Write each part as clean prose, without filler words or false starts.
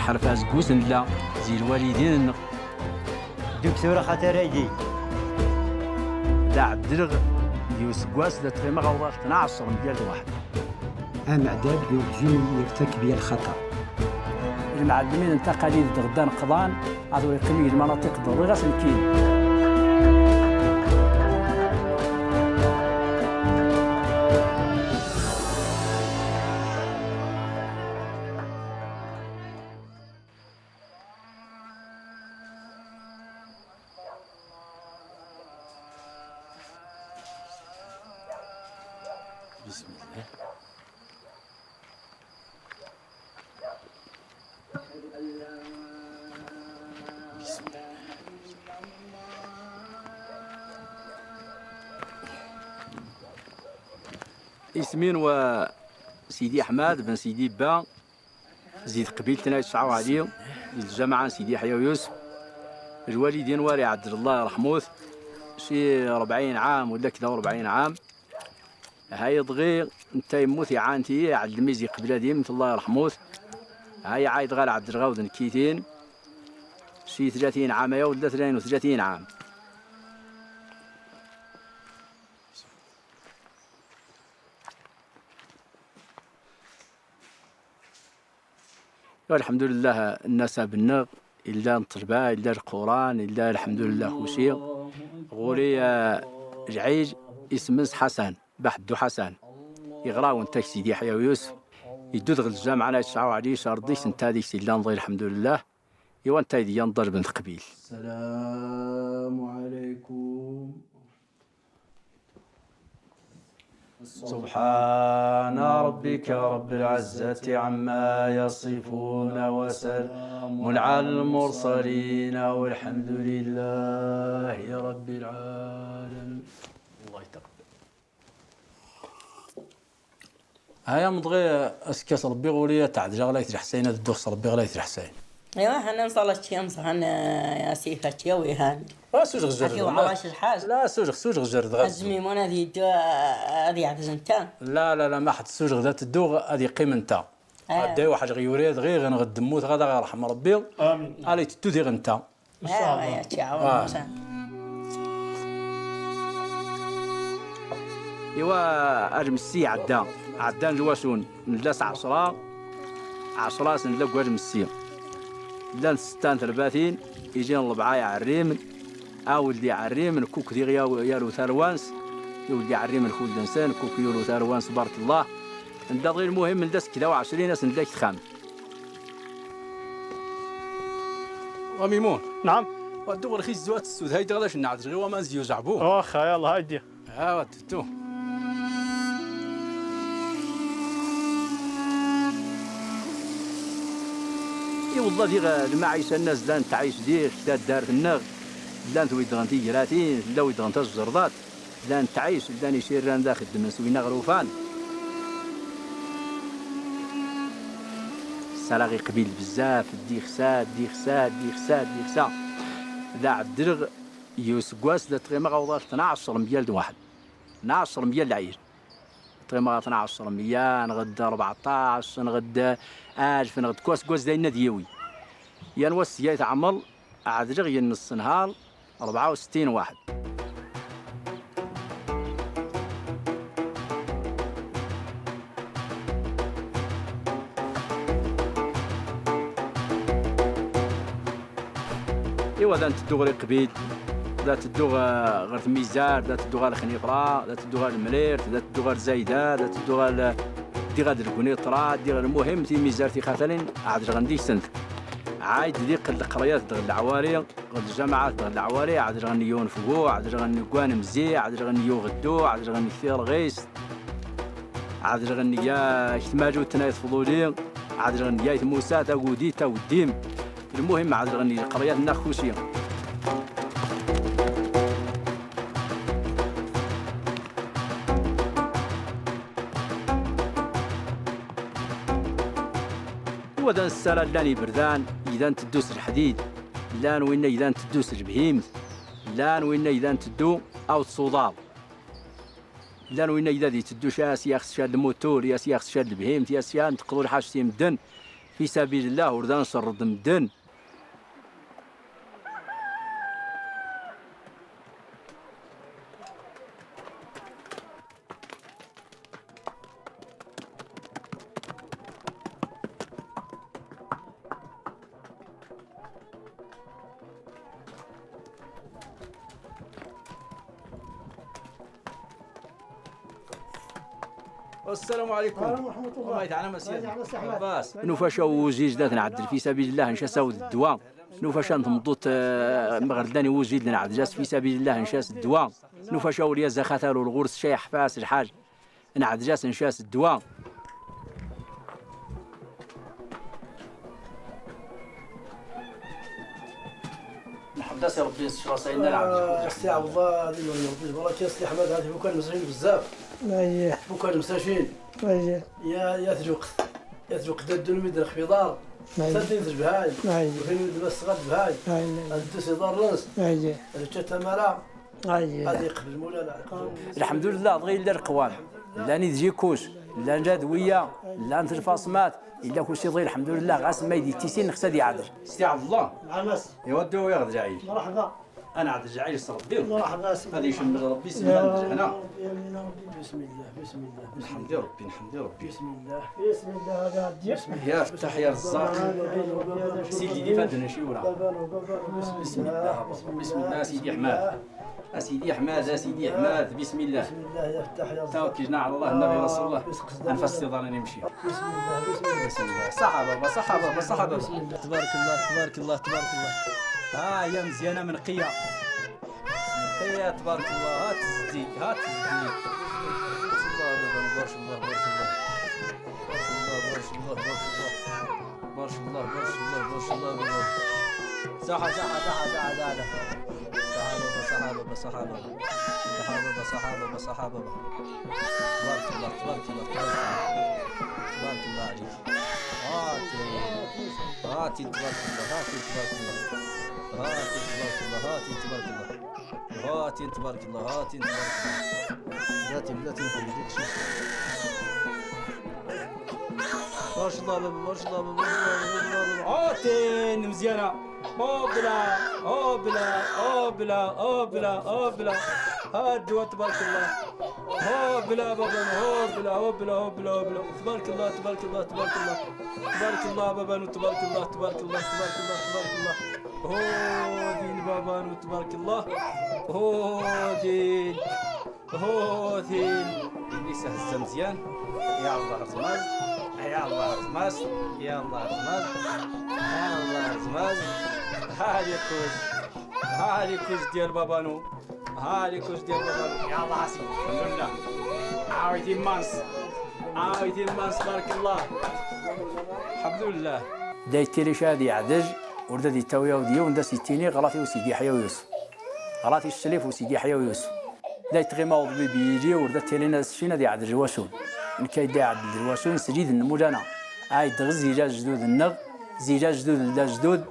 حرف أزقوس لا زي الوالدين دكتورة خاطر يدي دا عبدلغ يوسقواس دا تغيما غوضات 12 ديال واحد. معداد يرجم يرتكب الخطأ. المعلمين انت قليل غدا نقضان عادوا يقيموا المناطق ضروري غاس الكين. بسم الله. بسم الله. اسمين وسيدي أحمد بن سيدي با زيد قبيلتنا يتشعوا عليه الجماعة سيدي يحيى ويوسف الوالدين واري عبد الله يرحموه شي 40 عام ولا كذا 40 عام. هاي دغي انت يموت يعانتي عند الميزي قبل ديمت الله يرحموه. هاي عايد غال عبد الغاود نكيتين شي 30 عام يا ولا 32 عام. الحمد لله الناس بالنغ إلا نطلبها إلا القرآن إلا الحمد لله خوشي غوري جعيج اسمس حسن بحدو حسن يغراو انت سيدي يحيى ويوسف يدوذ الجامعة أنا يتشعوا عليه شارديش انت هذيك سيدي نضي الحمد لله إيوا انت هذي ينضر بنت قبيل. السلام عليكم. سبحان ربك رب العزة عما يصفون وسلام على المرسلين والحمد لله رب العالمين. الله يتقبل. هيا مضغي اسكاس ربي غولية تعدج غلاية الحسين هذا الدوخ ربي غلاية الحسين. ايوا حنا نصلت شمس حنا يا سيفة يوي هان سوج غجر لا سوج غجر دغا الزميمون هذه عاد انت لا ما حد سوج غدا تدوغ هذه قيم انت غدا واحد غيوريد غير غنغدموت غدا غيرحم ربي امين علي تدوذي انت يا تشاو ايوا ارمسي عدا جواسون نلاس 10 سنلا كواج مسي لا 36 يجي الربعه يعريم ولدي عريم كوك دي يالو ثروانس يولدي عريم الخول دنسان كوك يولو ثروانس بارك الله انت غير المهم ندس كذا 20 سنه داك خام. وميمون نعم ودو رخيص زوات السود هاي دغلاش نعد غير وما نزيو زعبو واخا يلا هايدي تتو اي والله دي المعيشه الناس لان تعيش ديك تا دار النغ لان تويدغن تيجراتين لا ويدغن تجردات لان تعيش لان يشيران داخل دمسوينا غروفان سلاغي قبيل بزاف ديخسات لا عبدلغ يوسقواس لا تغيما غوضات 12 مليال واحد 12 مليال العيش تغيما 12 مليال نغدا 14 نغدا 1000 نغد كواس داينا ديوي ينوس يتعمل عدلغ ينص نهار 64 واحد. ايوا ذا تدو غير قبيل ذا تدو غير ميزار ذا تدو غير خنيفرة ذا تدو غير الملير ذا تدو غير زايدة ذا تدو غير دي غير الكونيطرا دي غير المهم تي ميزار تي خاثلين عاد غندي سنت عايد ديك القريات دغ العواري غد الجامعات دغ العواري عاد غنيون فوقو عاد غني كوان مزي عاد غنيو غدو عاد غني كثير غيس عاد غني يا اجتماجو تنايت فضولي عاد غني يا موسى تا ودي تا وديم المهم عاد غني القريات ناخوشيه. وذا السرى لاني بردان إذا تدوس الحديد لان وين إذا تدوس البهيم لان وين إذا تدو أو الصوضاب لان وين إذا تدو شاس ياخس شاد الموتور ياس ياخس شاد البهيم ياس يان تقدر حاجتي مدن في سبيل الله وردا نشرد مدن. السلام عليكم ورحمة الله تعالى مسيا مسيا باس نوفاشا وزيج ذات نعدل في سبيل الله نشا ساود الدواء نوفاشا نضمضوت مغرداني وزيد نعدل جاس في سبيل الله نشاس الدواء نوفاشا وليا زخاتال والغرس شاي حفاس الحاج نعدل جاس نشاس الدواء. نحبس يا ربي نستشرى سيدنا العبد استيعاب الله هذه ربي بركة سي احمد هذه وكان مسرين بزاف اييه وكان مساشين اييه يا تجوق دادو الميدان خفيضار سدين تجبهاي اييه وفين بس غد بهاي اييه الدوس دار راس اييه الجتا مالا اييه هذه قبل مولانا الحمد لله غير القوام لا نيجي كوش لا نجادويه لا نترفاصمات الا كلشي ضير الحمد لله غاس ما يدي تيسين نخسد يعذر استيعاب الله الناس يودو ياخذ جعيل مرحبا انا عاد الجعيل صربي مرحبا هذه يشمل ربي سبحانه هنا بسم الله بسم الله نحمد ربي نحمد ربي بسم الله بسم الله هذا بسم الله يا فتح يا رزاق سيدي دي فادنا شي ورا بسم الله بسم الله سيدي حماد سيدي حماد سيدي حماد بسم الله بسم الله يا فتح يا رزاق توكلنا على الله النبي رسول الله انفس ضلنا نمشي بسم الله بسم الله بسم الله صحابه صحابه صحابه تبارك الله تبارك الله تبارك الله. ها يا مزيانه من قيه تبارك الله هات الزديك هات الزديك بارك الله بارك الله بارك الله بارك الله بارك الله بارك الله بارك الله صحة صحابة بارك الله تبارك الله تبارك الله عليك هاتي تبارك الله هاتي تبارك الله هاتي تبارك الله هاتي تبارك الله هاتي تبارك الله هاتي تبارك الله بلاتي نخليك شي ما شاء الله ما شاء الله ما شاء الله هاتي مزيانة هوبلا هادوا تبارك الله هوبلا بابا هوبلا تبارك الله تبارك الله تبارك الله تبارك الله بابا تبارك الله تبارك الله تبارك الله تبارك الله هودين بابا تبارك الله هودين إبليس هز مزيان يا الله رزماز يا الله رزماز يا الله رزماز يا الله رزماز هادي كوز ديال بابانو هادي كوز ديال بابانو يا الله عسير الحمد لله عاودي مانس بارك الله الحمد لله دايتيري شادي عدج وردا دي تاويا وديو وندا سيتيني غلطي وسيدي يحيى ويوسف غلطي الشليف وسيدي يحيى ويوسف دايت غيما وضبي بيجي وردا تيلينا السفينه دي عدج الواسون نكايدا عدج الواسون سجيد النمولانا عايد غز زيجاج جدود النغ زيجاج جدود لا جدود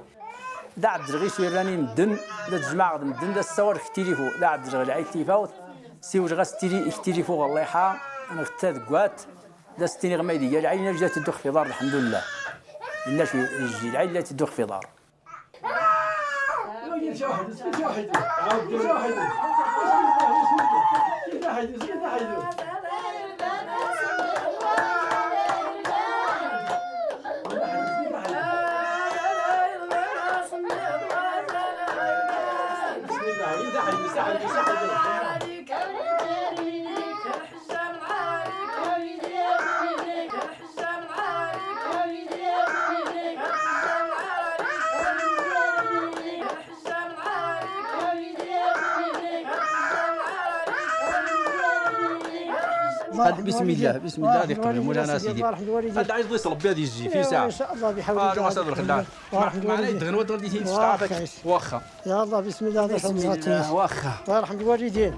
دا عبد الغي سيراني مدن دا تجمع غد مدن دا الصور اختلفوا دا عبد الغي عيد تيفاوت سيوج غاستيري اختلفوا والله حا انا اختاد كوات دا ستيني غمايدي ديال عينا جات تدخ في دار الحمد لله الناس يجي العيله تدخ في دار بسم الله هذه قبل مولانا سيدي هذا عايز يصل بهذه يجي في ساعه ان شاء الله بحول الله صدر الخلال معنا يدغن ودردي تستعافك واخا يا الله بسم الله بسم الله واخا الله يرحم الوالدين.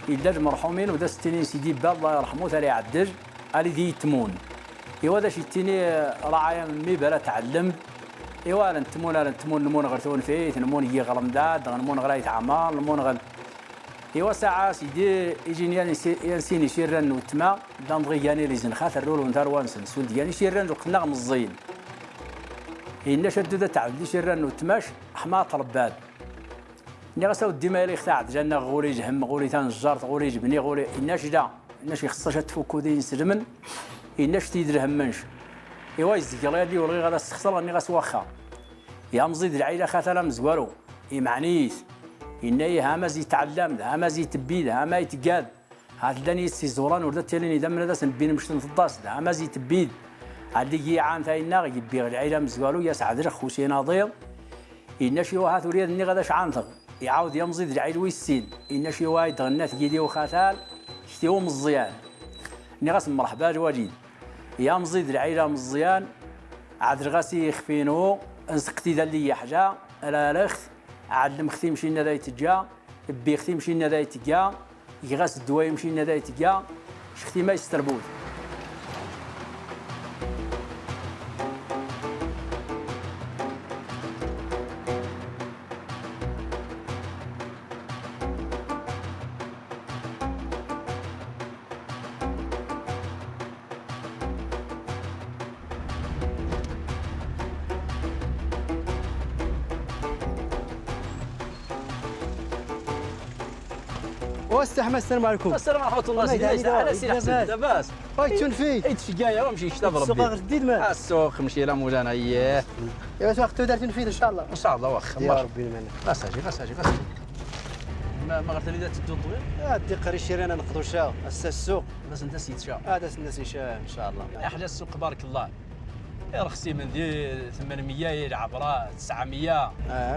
يدج مرحومين ودا ستيني سيدي با الله يرحمه تالي عدج الي دي يتمون ايوا دا شتيني راعي مي بلا تعلم ايوا نتمون نمون غرتون فيه نمون يجي غرمداد نمون غرايت عمار نمون غل ايوا ساعه سيدي يجيني ينسيني شيران وتما دانضغي كاني لي زنخات الرول ونتار وانسن سول ديالي شيران وقنا مزين إن شدد تعبد شيران وتماش حماط رباد ني غساو ديما لي اختاع جانا غوري جهم غوري تنجار غوري جبني غوري إناش دا إناش يخصش تفكو دين سلمن إناش تيدرهم منش إيوا يزكر يدي ولغي غادا استخسر راني غاسواخا يا مزيد العيله خاطر مزوارو يمعنيت إني هامز يتعلم هامز يتبيد هاما يتقاد هاد داني سيزوران وردا تيليني دم نداس نبين مشتن في الداس هامز يتبيد هادي عام تاينا يبي العيله مزوالو يا سعد رخ خوشي ناضير إن شي واحد وريد ني غادا شعنطر يعاود يمزيد العيل ويسين إن شي واحد غنات يدي وخاتال شتيو مزيان ني غاس مرحبا جواليد يا مزيد العيله مزيان عاد غاسي يخفينو انسقتي دالي حاجه لا لخت عاد مختي مشينا ذا يتجا بي ختي مشينا ذا يتجا يغاس الدواء مشينا ذا يتجا شختي ما يستربوت واستحمى السلام عليكم. السلام ورحمة الله سيدي. على سي حسن لاباس. هاي تنفي. اي تشقايا ومشي شتاب ربي. السوق جديد ما. السوق مشي لا مولانا اييه. ايوا وقت دار تنفيذ ان شاء الله. ان شاء الله واخا. يا ربي المنع. غاساجي. ما غرت لي تدو طويل. دي قري شيرينا نقضوا شا السوق. بس انت سيت شا. هذا الناس يشاء ان شاء الله. احلى السوق بارك الله. رخصي من دي 800 العبرة 900.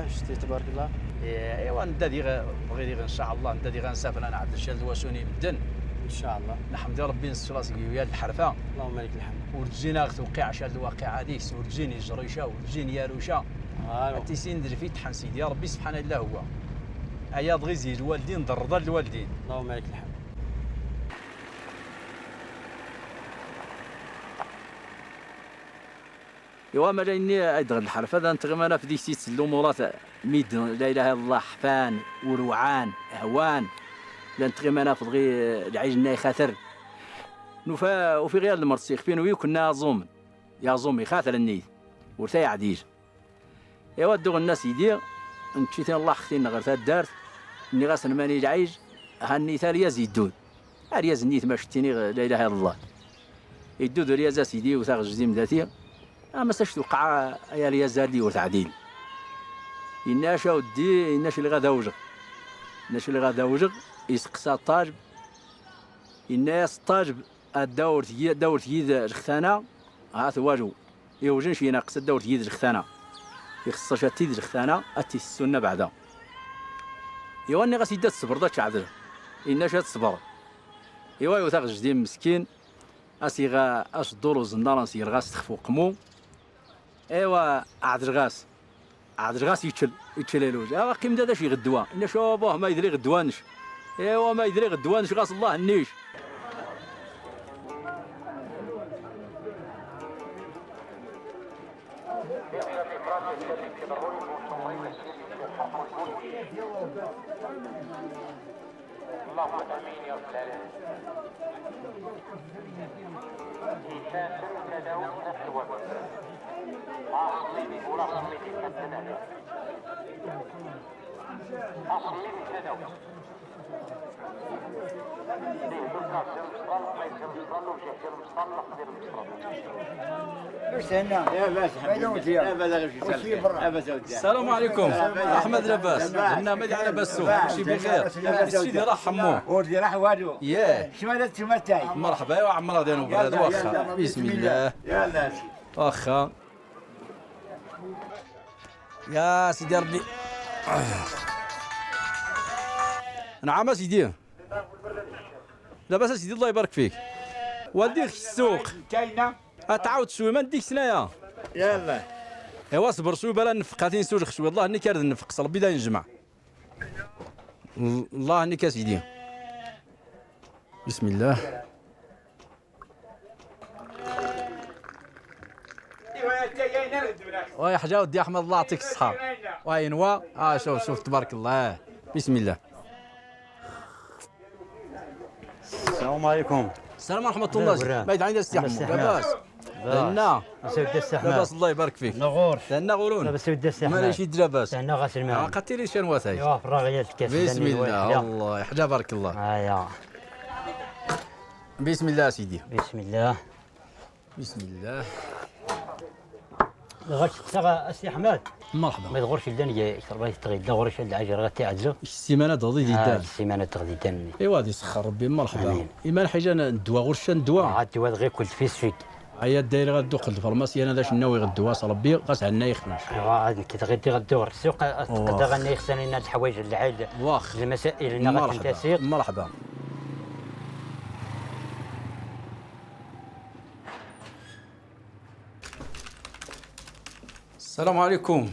شتي تبارك الله. ايوا ندادي بغيتي ان شاء الله ندادي غنسافر انا عبد الشال دواسوني مدن ان شاء الله. نحمد ربي نسي راسك ويا الحرفه. اللهم لك الحمد. ورجينا توقع شال الواقعه هذيك ورجيني جريشه ورجيني ياروشه. تيسين درفي تحن سيدي ربي سبحان الله هو. عياض غيزي الوالدين ضرض الوالدين. اللهم لك الحمد. ايوا ما جايني ايضا الحرف هذا نتغم انا في ديك سيت الامورات ميد لا اله الا الله حفان وروعان هوان لا نتغم انا في غي العيجنا خاطر نوفا وفي غير المرسي خفين وي كنا زوم يا زومي خاطر النيت ورثا عديل ايوا دوغ الناس يدير نمشيتين الله اختينا غير دارت اني غاسن ماني العيج هاني ثاليا زيدود رياز النيت ما شتيني لا اله الا الله يدود رياز سيدي وثاغ جزيم ذاتي ما ساش توقع يا ريازادي وتعديل الناش ودي الناش اللي غادا وجغ الناش اللي غادا وجغ يسقسا الطاجب الناس الطاجب الدور تيد الختانه هات واجو يوجن شي ناقص الدور تيد الختانه يخصها شاتيد الختانه اتي السنه بعدا ايوا اني غاسي دات الصبر داك عذر الناش تصبر ايوا يوثاغ جديم مسكين اسيغا اش الدور وزنار نسير غاس تخفو قمو ايوا عاد غاس يتشل الوج ايوا قيم دا شي غدوه ان شوبوه ما يدري غدوانش ايوا ما يدري غدوانش غاس الله النيش اللهم امين يا رب العالمين. إنسان تداوي نفس الوقت. أصلي ولا أصلي تداوي. أصلي تداوي. السلام عليكم احمد لاباس برنامج على باسو شي بخير سيدي راح حموه ودي راح وادو ياه شمالة تمتاي مرحبا يا عمر ديالو بلاد واخا بسم الله يلا واخا يا سيدي ربي نعم سيدي لاباس سيدي الله يبارك فيك وديك السوق كاينه تعاود شويه ما نديك سنايا يلا ايوا صبر شويه بلا نفق هاتين سوج شويه الله اني كارد نفق ربي دا ينجمع الله اني سيدي بسم الله. ويا حاجه ودي احمد الله يعطيك الصحه. وين هو؟ شوف تبارك الله. بسم الله. السلام عليكم. السلام ورحمه الله. بعيد عندنا السي حمود. لاباس؟ لنا سيدي السحمة. لاباس الله يبارك فيك. نغور. لنا غورون. لاباس سيدي السحمة. ماليش يد لاباس. لنا غاسل الماء. قتيلي شنو وثاي. ايوا في الراغية الكاس. بسم الله. الله يحجى بارك الله. ايوا. بسم الله سيدي. بسم الله. بسم الله. غاش تسغى السي حماد. مرحبا. ما يدغورش الدنيا يشرب تغيد غورش العجر غاتي عزو. السيمانه تغضي ديدان. السيمانه تغدي دان. ايوا غادي يسخر ربي مرحبا. ايمان حاجه ندوا غرشه ندوا. عاد واد غير كل فيس فيك. عيا الدايره غدوق الفارماسي انا داش ناوي غدوا ربي غاس عنا يخمش. ايوا عاد كي تغدي غدور السوق قد غني يخسن لنا الحوايج العيد. واخ. المسائل اللي غتنتسيق. مرحبا. السلام عليكم.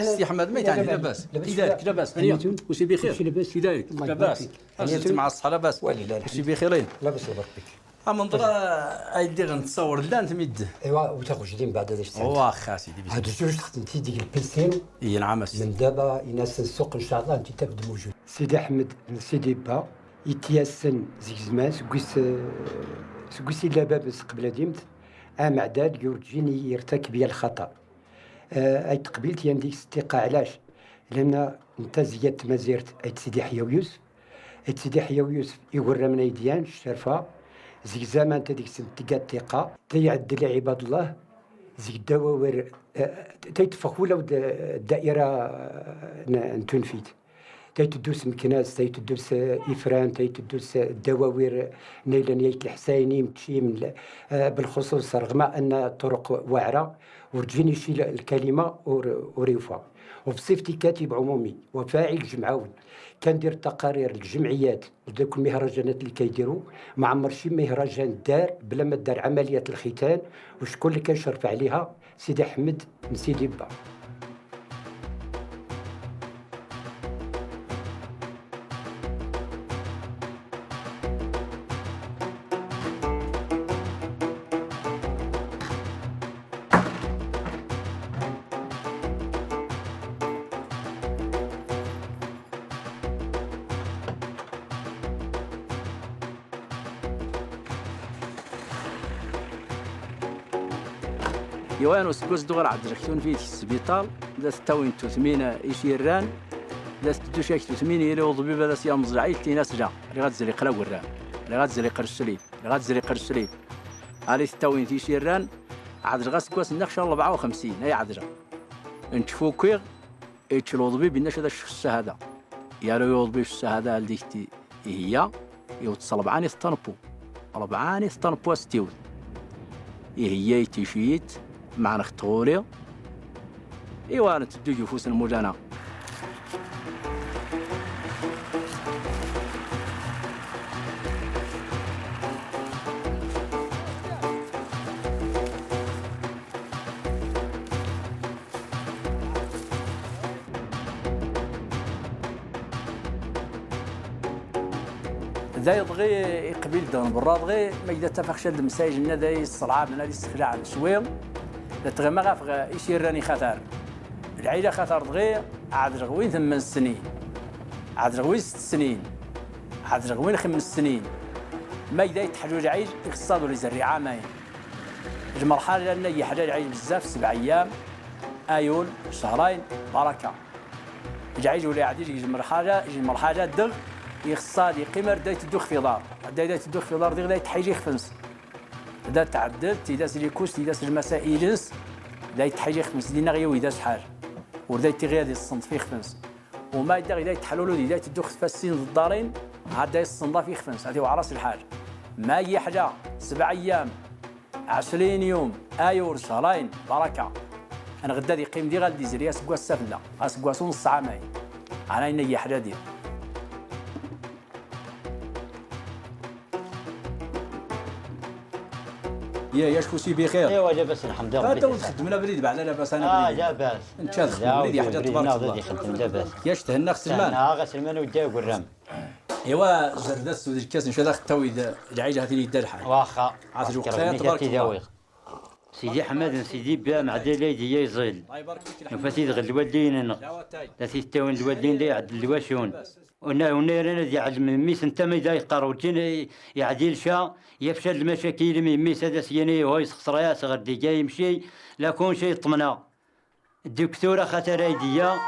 سي حماد ما يتعني لاباس. كي دايرك لاباس؟ هانية وشي بخير. كي دايرك لاباس؟ جيت مع الصحة لاباس؟ وشي بخيرين. لاباس الله بك. منظرة ايدي غنتصور لا انت ميد. ايوا وتاخذ من بعد هذا الشيء. واخا سيدي. هادو جوج خدمتي ديك البيسين. اي نعم سيدي. من دابا يناس السوق ان شاء الله انت تبدا موجود. سيدي احمد سيدي با يتياسن زيكزمان سكويسي لابا بس قبل ديمت معداد يرجيني يرتكب بيا الخطا. اي تقبلت يعني ديك الثقه علاش؟ لان انت زيادت ما زيرت اي سيدي حيا يوسف. اي سيدي حيا يوسف يورى من ايديان الشرفه زيك زمان انت ديك الثقه الثقه تيعد لي عباد الله زيك الدواوير تيتفق ولا الدائره نتنفيت تيتدوس مكناس تيتدوس افران تيتدوس الدواوير نيلانيات الحسيني متشي من بالخصوص رغم ان الطرق واعره ورجيني شي الكلمه وريوفا وبصفتي كاتب عمومي وفاعل جمعوي كندير تقارير الجمعيات لذوك المهرجانات اللي كيديروا ما عمر شي مهرجان دار بلا ما دار عمليه الختان وشكون اللي كيشرف عليها سيدي احمد من سيدي با. يوان وسكوس دوغر عبد الرحمن في السبيطار لا تاوين تثمين يشيران لا تدوشاك تثمين يلي وضبي بلا سيام زعيل تي ناس جا اللي غتزري قلا وران اللي غتزري قرشليب اللي غتزري قرشليب علي تاوين تيشيران عاد غاس كواس نخشى 54 هي عاد نشوفو كيغ اتش الوضبي بيناش هذا الشهاده يا لو يوضبي الشهاده ديك هي يوتصل 4 طنبو 4 طنبو استيود هي تيشيت معنا اختوري ايوا نتدو جفوس المولانا ذا يبغي يقبل دون برا بغي ما إذا اتفق شاد المسايج لنا ذا الصلعاب لنا الاستخلاع شويل لا تغي ما غافغ يشير راني خطر العيله خطر بغي عاد رغوين 8 سنين عاد رغوين 6 سنين عاد رغوين 5 سنين ما إذا يتحجوج عيج يقصدوا لي زري عامين المرحله لنا هي حاجه عيج بزاف 7 ايام ايول شهرين بركه العيج ولا عاد يجي مرحله دغ يخصاد يقمر دايت الدوخ في دار دايت الدوخ في دار ديال دايت حيجي خفنس دا تعدل تيداس لي كوس تيداس المسائل جنس دايت حيجي خفنس دينا غيا ويداس حاجه ودايت غيا ديال الصنف في خفنس وما يدا غيا تحلولو دايت الدوخ فاسين الدارين عاد دايت الصندا في خفنس هذه وعراس الحاجه ما هي حاجه 7 ايام 20 يوم ايور شهرين بركه انا غدا دي قيم دي غادي زريا سكوا السفله اسكوا نص عامين انا هي حاجه ديال يا شكوسي بخير ايوا لاباس الحمد لله. انت خدمنا بريد بعد لاباس انا بريد لاباس انت خدم بريد حاجه تبارك الله خدم لاباس ياش تهنا خسلمان انا غسلمان وداي قرام ايوا زرده سودي الكاس ان شاء الله خطاوي العيله هذه اللي يدار الحال واخا عاد الوقت تبارك الله. سيدي حماد سيدي با مع دلايدي يزيل الله يبارك فيك نفاتي غير الوالدين الحمد. لا تيستوين الوالدين دي عد الواشون ونيرنا دي عد الميس انت ما يدا يقرو جين يعديل شا يفشل المشاكل ميس هذا سياني وهو يسخسر يا صغر دي جاي يمشي لا كون شي طمنا الدكتوره خاطر ايديا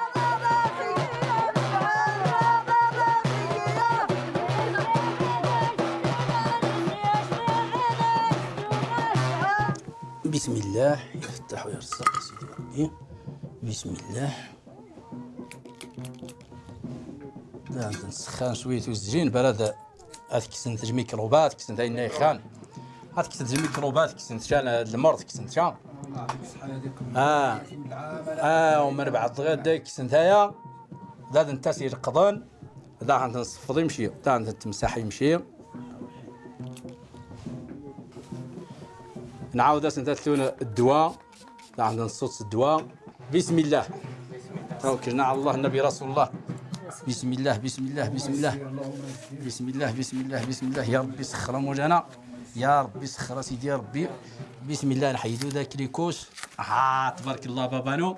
بسم الله يفتح ويرزق سيدي ربي. بسم الله. لا نسخان شويه وزجين براد هذيك سنت الميكروبات كسنت هاي خان هذيك سنت الميكروبات كسنت شان المرض كسنت شان ومن بعد غدا كسنت هيا زاد انت سير قضان دا عند نصفض يمشي دا عند تمسح يمشي نعاود نتثلون الدواء دا عند نصوص الدواء. بسم الله توكلنا على الله النبي رسول الله. بسم الله بسم الله بسم الله بسم الله بسم الله بسم الله يا ربي سخر مولانا يا ربي سخر سيدي يا ربي. بسم الله نحيدو ذاك ليكوش. تبارك الله بابانو.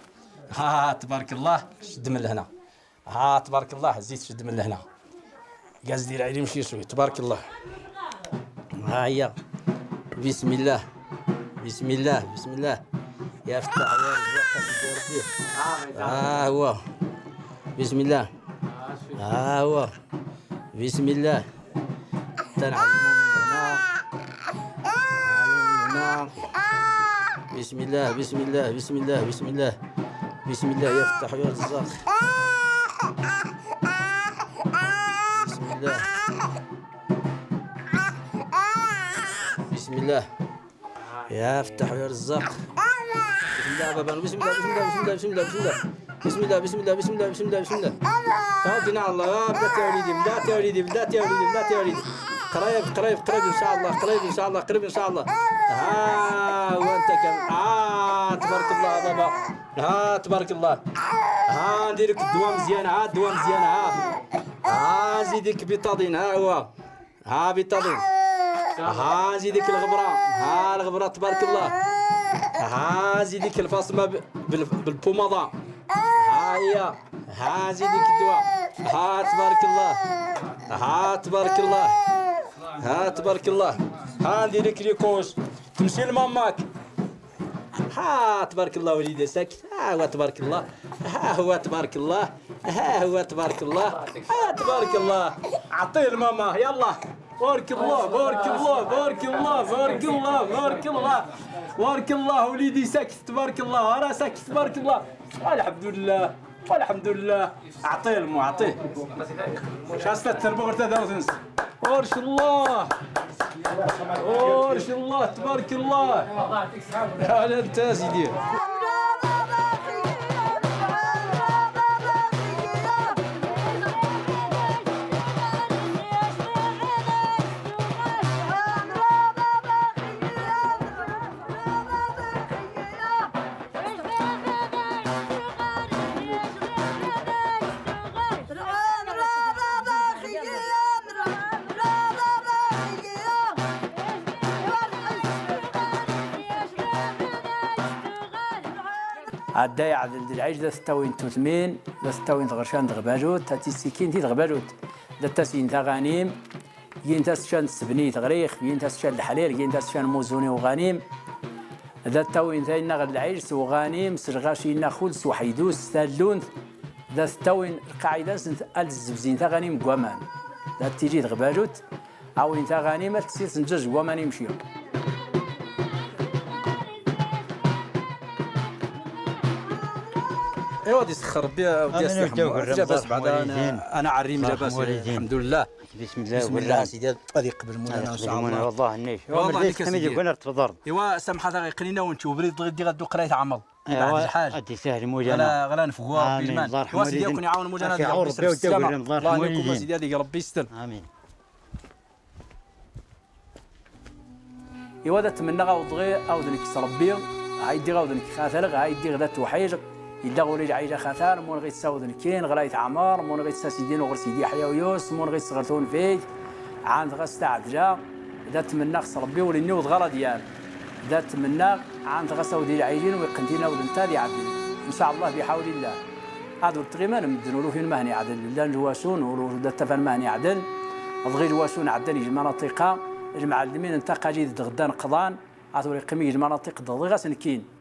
تبارك الله شد من لهنا. تبارك الله زيد شد من لهنا قاز دير عليه مشي شوي. تبارك الله. هيا بسم الله بسم الله بسم الله يا فتح يا ربي. هو بسم الله. هو بسم الله تنعلموا من هنا. بسم الله بسم الله بسم الله بسم الله بسم الله يفتح ويرزق. بسم الله بسم الله يفتح ويرزق. بسم الله بابا. بسم الله بسم الله بسم الله بسم الله بسم الله بسم الله بسم الله بسم الله بسم الله. توكلنا على الله. بدات يا وليدي بدات يا وليدي بدات يا وليدي بدات يا وليدي. قريب قريب قريب ان شاء الله قريب ان شاء الله قريب ان شاء الله. وانت كم. تبارك الله بابا. تبارك الله. ندير لك الدواء مزيان. الدواء مزيان. زيدك بيطادين. هو بيطادين. زيدك الغبره. الغبره تبارك الله. زيدك الفاصمه بالبوماضه. هي زيدك الدواء. تبارك الله. تبارك الله. تبارك الله. ندير لك ليكوش تمشي لماماك. تبارك الله وليدي ساكت. هو تبارك الله. هو تبارك الله. هو تبارك الله. تبارك الله. عطيه لماما يلا. بارك الله بارك الله بارك الله بارك الله بارك الله بارك الله وليدي ساكت. تبارك الله. انا ساكت. تبارك الله. الحمد لله والحمد لله. اعطيه المو اعطيه شاسته التربه تنس. بارك الله بارك الله تبارك الله. هلا انت سيدي. عداي عدد العيش دا ستاوين توثمين دا ستاوين غرشان دغباجوت تاتي سكين تي دغباجوت دا تاسين تغانيم ين تاسشان سبني تغريخ ين تاسشان الحليل ين تاسشان موزوني وغانيم دا تاوين تاينا غد العيش وغانيم سرغاشينا خلص وحيدوس تالون دا ستاوين القاعدة سنت الزبزين تغانيم قوامان دا تيجي دغباجوت عاوين تغانيم تسير سنجج قوامان يمشيو. ايوا دي سخر بها ودي لاباس بعد انا عريم لاباس الحمد لله. بسم الله بسم الله سيدي غادي يقبل مولانا ان شاء الله. والله النيش والله حميد يقول ارتضر. ايوا سامحه غير قلينا ونشوف بريد غادي غدو قرايه عمل بعد الحاج ادي سهل مولانا غلا نفقوا ربي المان. ايوا سيدي يكون يعاون مولانا ديال ربي يستر السلامه. الله يكون سيدي هذيك ربي يستر. امين. ايوا دا تمنى غاود غير عاود لك ربي عايدي غاود لك خاثر عايدي غدا توحيج إلا غوري العيلة خثار مون غيت ساود الكين غلايت عمار مون غيت ساسيدين وغير سيدي يحيى ويوس مون غيت صغرتون فيك عند غاس تعدلا إذا تمنى خص ربي ولي وض غلا ديال إذا تمنى عند غاس ساودي العيلين ويقنتينا ودنتا لي عبد إن شاء الله بحول الله هادو التغيمان مدن ولو في المهني عدل لا الواسون ولو التفان مهني عدل الغي الواسون عدل يجي مناطق المعلمين انت قاجي غدا نقضان هادو المناطق ضغي غاس نكين